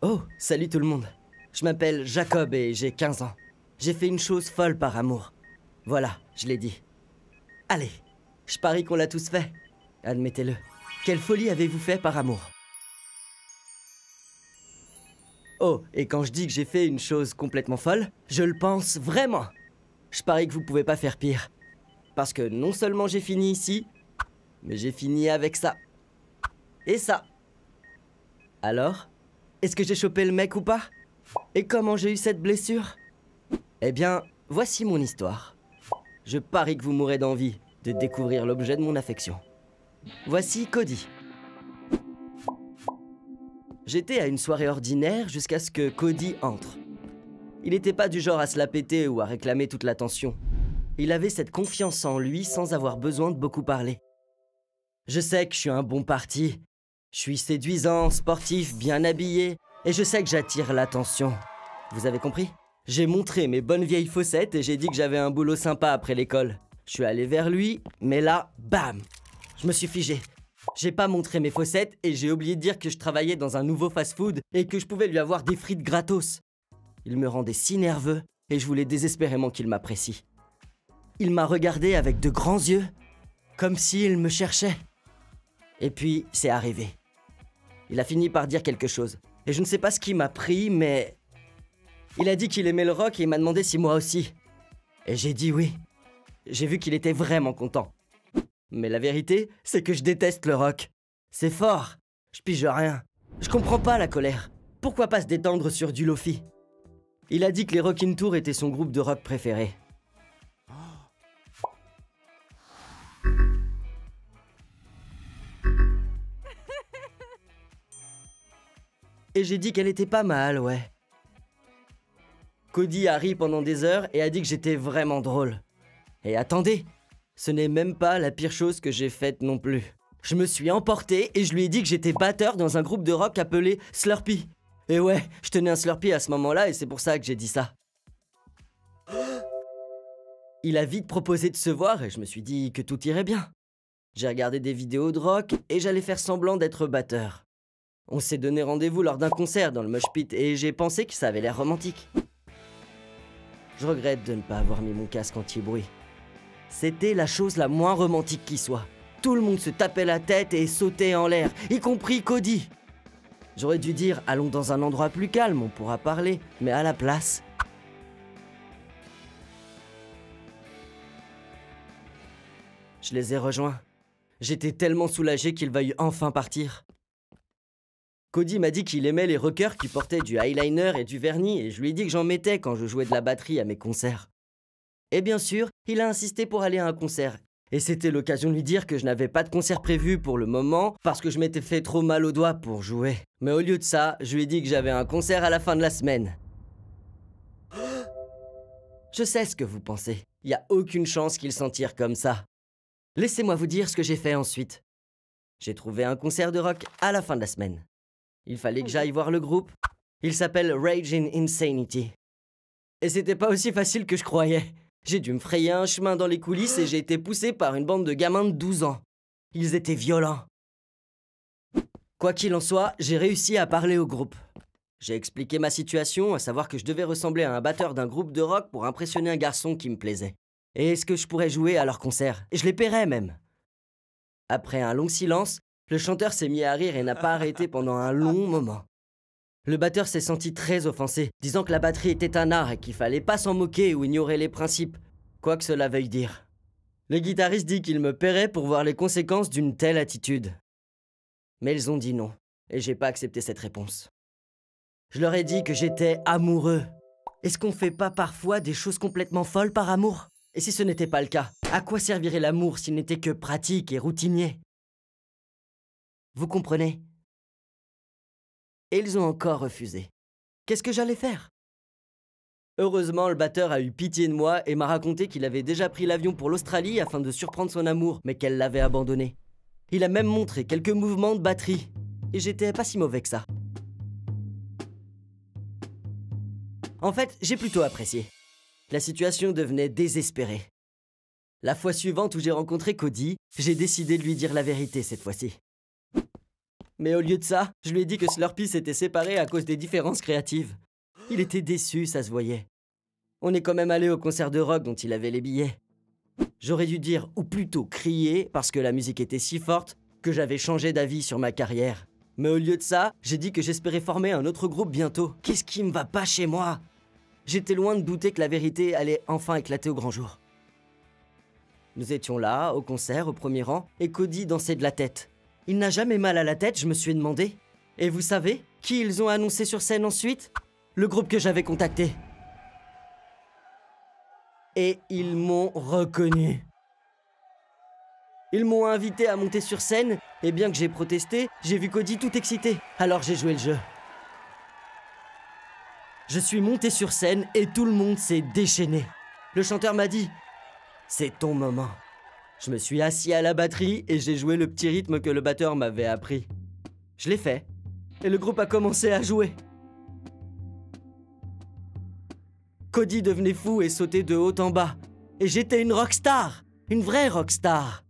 Oh, salut tout le monde. Je m'appelle Jacob et j'ai 15 ans. J'ai fait une chose folle par amour. Voilà, je l'ai dit. Allez, je parie qu'on l'a tous fait. Admettez-le. Quelle folie avez-vous fait par amour? Oh, et quand je dis que j'ai fait une chose complètement folle, je le pense vraiment. Je parie que vous pouvez pas faire pire. Parce que non seulement j'ai fini ici, mais j'ai fini avec ça. Et ça. Alors, est-ce que j'ai chopé le mec ou pas? Et comment j'ai eu cette blessure? Eh bien, voici mon histoire. Je parie que vous mourrez d'envie de découvrir l'objet de mon affection. Voici Cody. J'étais à une soirée ordinaire jusqu'à ce que Cody entre. Il n'était pas du genre à se la péter ou à réclamer toute l'attention. Il avait cette confiance en lui sans avoir besoin de beaucoup parler. Je sais que je suis un bon parti. Je suis séduisant, sportif, bien habillé, et je sais que j'attire l'attention. Vous avez compris? J'ai montré mes bonnes vieilles fossettes et j'ai dit que j'avais un boulot sympa après l'école. Je suis allé vers lui, mais là, bam! Je me suis figé. J'ai pas montré mes fossettes et j'ai oublié de dire que je travaillais dans un nouveau fast-food et que je pouvais lui avoir des frites gratos. Il me rendait si nerveux et je voulais désespérément qu'il m'apprécie. Il m'a regardé avec de grands yeux, comme s'il me cherchait. Et puis, c'est arrivé. Il a fini par dire quelque chose. Et je ne sais pas ce qui m'a pris, mais... Il a dit qu'il aimait le rock et il m'a demandé si moi aussi. Et j'ai dit oui. J'ai vu qu'il était vraiment content. Mais la vérité, c'est que je déteste le rock. C'est fort. Je pige rien. Je comprends pas la colère. Pourquoi pas se détendre sur du lofi? Il a dit que les Rockin' Tour étaient son groupe de rock préféré. Et j'ai dit qu'elle était pas mal, ouais. Cody a ri pendant des heures et a dit que j'étais vraiment drôle. Et attendez, ce n'est même pas la pire chose que j'ai faite non plus. Je me suis emporté et je lui ai dit que j'étais batteur dans un groupe de rock appelé Slurpee. Et ouais, je tenais un Slurpee à ce moment-là et c'est pour ça que j'ai dit ça. Il a vite proposé de se voir et je me suis dit que tout irait bien. J'ai regardé des vidéos de rock et j'allais faire semblant d'être batteur. On s'est donné rendez-vous lors d'un concert dans le mosh pit et j'ai pensé que ça avait l'air romantique. Je regrette de ne pas avoir mis mon casque anti-bruit. C'était la chose la moins romantique qui soit. Tout le monde se tapait la tête et sautait en l'air, y compris Cody. J'aurais dû dire « allons dans un endroit plus calme, on pourra parler », mais à la place... Je les ai rejoints. J'étais tellement soulagé qu'il veuille enfin partir. Cody m'a dit qu'il aimait les rockers qui portaient du eyeliner et du vernis et je lui ai dit que j'en mettais quand je jouais de la batterie à mes concerts. Et bien sûr, il a insisté pour aller à un concert. Et c'était l'occasion de lui dire que je n'avais pas de concert prévu pour le moment parce que je m'étais fait trop mal aux doigts pour jouer. Mais au lieu de ça, je lui ai dit que j'avais un concert à la fin de la semaine. Je sais ce que vous pensez. Il n'y a aucune chance qu'il s'en tire comme ça. Laissez-moi vous dire ce que j'ai fait ensuite. J'ai trouvé un concert de rock à la fin de la semaine. Il fallait que j'aille voir le groupe. Il s'appelle Rage in Insanity. Et c'était pas aussi facile que je croyais. J'ai dû me frayer un chemin dans les coulisses et j'ai été poussé par une bande de gamins de 12 ans. Ils étaient violents. Quoi qu'il en soit, j'ai réussi à parler au groupe. J'ai expliqué ma situation, à savoir que je devais ressembler à un batteur d'un groupe de rock pour impressionner un garçon qui me plaisait. Et est-ce que je pourrais jouer à leur concert? Et je les paierais même. Après un long silence, le chanteur s'est mis à rire et n'a pas arrêté pendant un long moment. Le batteur s'est senti très offensé, disant que la batterie était un art et qu'il fallait pas s'en moquer ou ignorer les principes, quoi que cela veuille dire. Le guitariste dit qu'il me paierait pour voir les conséquences d'une telle attitude. Mais ils ont dit non, et j'ai pas accepté cette réponse. Je leur ai dit que j'étais amoureux. Est-ce qu'on fait pas parfois des choses complètement folles par amour? Et si ce n'était pas le cas, à quoi servirait l'amour s'il n'était que pratique et routinier? Vous comprenez? Et ils ont encore refusé. Qu'est-ce que j'allais faire? Heureusement, le batteur a eu pitié de moi et m'a raconté qu'il avait déjà pris l'avion pour l'Australie afin de surprendre son amour, mais qu'elle l'avait abandonné. Il a même montré quelques mouvements de batterie. Et j'étais pas si mauvais que ça. En fait, j'ai plutôt apprécié. La situation devenait désespérée. La fois suivante où j'ai rencontré Cody, j'ai décidé de lui dire la vérité cette fois-ci. Mais au lieu de ça, je lui ai dit que Slurpee s'était séparé à cause des différences créatives. Il était déçu, ça se voyait. On est quand même allé au concert de rock dont il avait les billets. J'aurais dû dire, ou plutôt crier, parce que la musique était si forte que j'avais changé d'avis sur ma carrière. Mais au lieu de ça, j'ai dit que j'espérais former un autre groupe bientôt. Qu'est-ce qui me va pas chez moi? J'étais loin de douter que la vérité allait enfin éclater au grand jour. Nous étions là, au concert, au premier rang, et Cody dansait de la tête. Il n'a jamais mal à la tête, je me suis demandé. Et vous savez qui ils ont annoncé sur scène ensuite? Le groupe que j'avais contacté. Et ils m'ont reconnu. Ils m'ont invité à monter sur scène, et bien que j'ai protesté, j'ai vu Cody tout excité. Alors j'ai joué le jeu. Je suis monté sur scène et tout le monde s'est déchaîné. Le chanteur m'a dit « C'est ton moment ». Je me suis assis à la batterie et j'ai joué le petit rythme que le batteur m'avait appris. Je l'ai fait, et le groupe a commencé à jouer. Cody devenait fou et sautait de haut en bas. Et j'étais une rockstar, une vraie rockstar.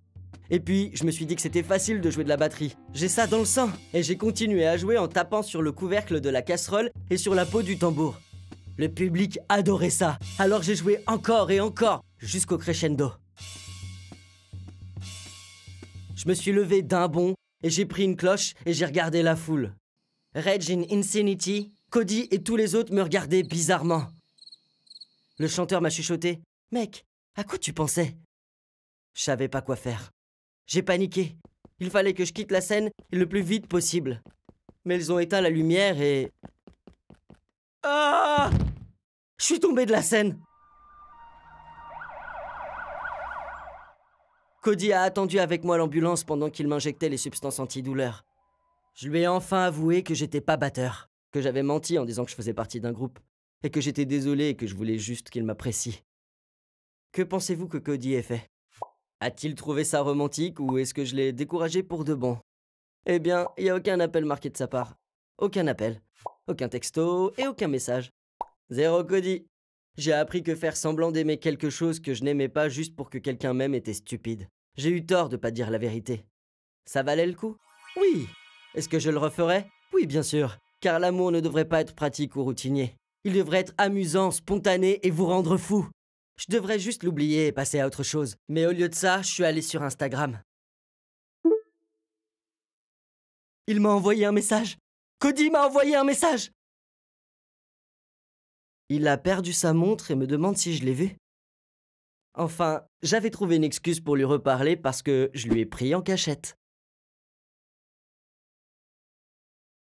Et puis, je me suis dit que c'était facile de jouer de la batterie. J'ai ça dans le sang. Et j'ai continué à jouer en tapant sur le couvercle de la casserole et sur la peau du tambour. Le public adorait ça. Alors j'ai joué encore et encore, jusqu'au crescendo. Je me suis levé d'un bond et j'ai pris une cloche et j'ai regardé la foule. Rage in Insanity, Cody et tous les autres me regardaient bizarrement. Le chanteur m'a chuchoté « Mec, à quoi tu pensais ?» Je savais pas quoi faire. J'ai paniqué. Il fallait que je quitte la scène le plus vite possible. Mais ils ont éteint la lumière et... Ah! Je suis tombé de la scène. Cody a attendu avec moi l'ambulance pendant qu'il m'injectait les substances antidouleurs. Je lui ai enfin avoué que j'étais pas batteur, que j'avais menti en disant que je faisais partie d'un groupe, et que j'étais désolé et que je voulais juste qu'il m'apprécie. Que pensez-vous que Cody ait fait? A-t-il trouvé ça romantique ou est-ce que je l'ai découragé pour de bon? Eh bien, il n'y a aucun appel marqué de sa part. Aucun appel, aucun texto et aucun message. Zéro Cody. J'ai appris que faire semblant d'aimer quelque chose que je n'aimais pas juste pour que quelqu'un m'aime était stupide. J'ai eu tort de pas dire la vérité. Ça valait le coup? Oui. Est-ce que je le referais? Oui, bien sûr. Car l'amour ne devrait pas être pratique ou routinier. Il devrait être amusant, spontané et vous rendre fou. Je devrais juste l'oublier et passer à autre chose. Mais au lieu de ça, je suis allé sur Instagram. Il m'a envoyé un message. Cody m'a envoyé un message. Il a perdu sa montre et me demande si je l'ai vu. Enfin, j'avais trouvé une excuse pour lui reparler parce que je lui ai pris en cachette.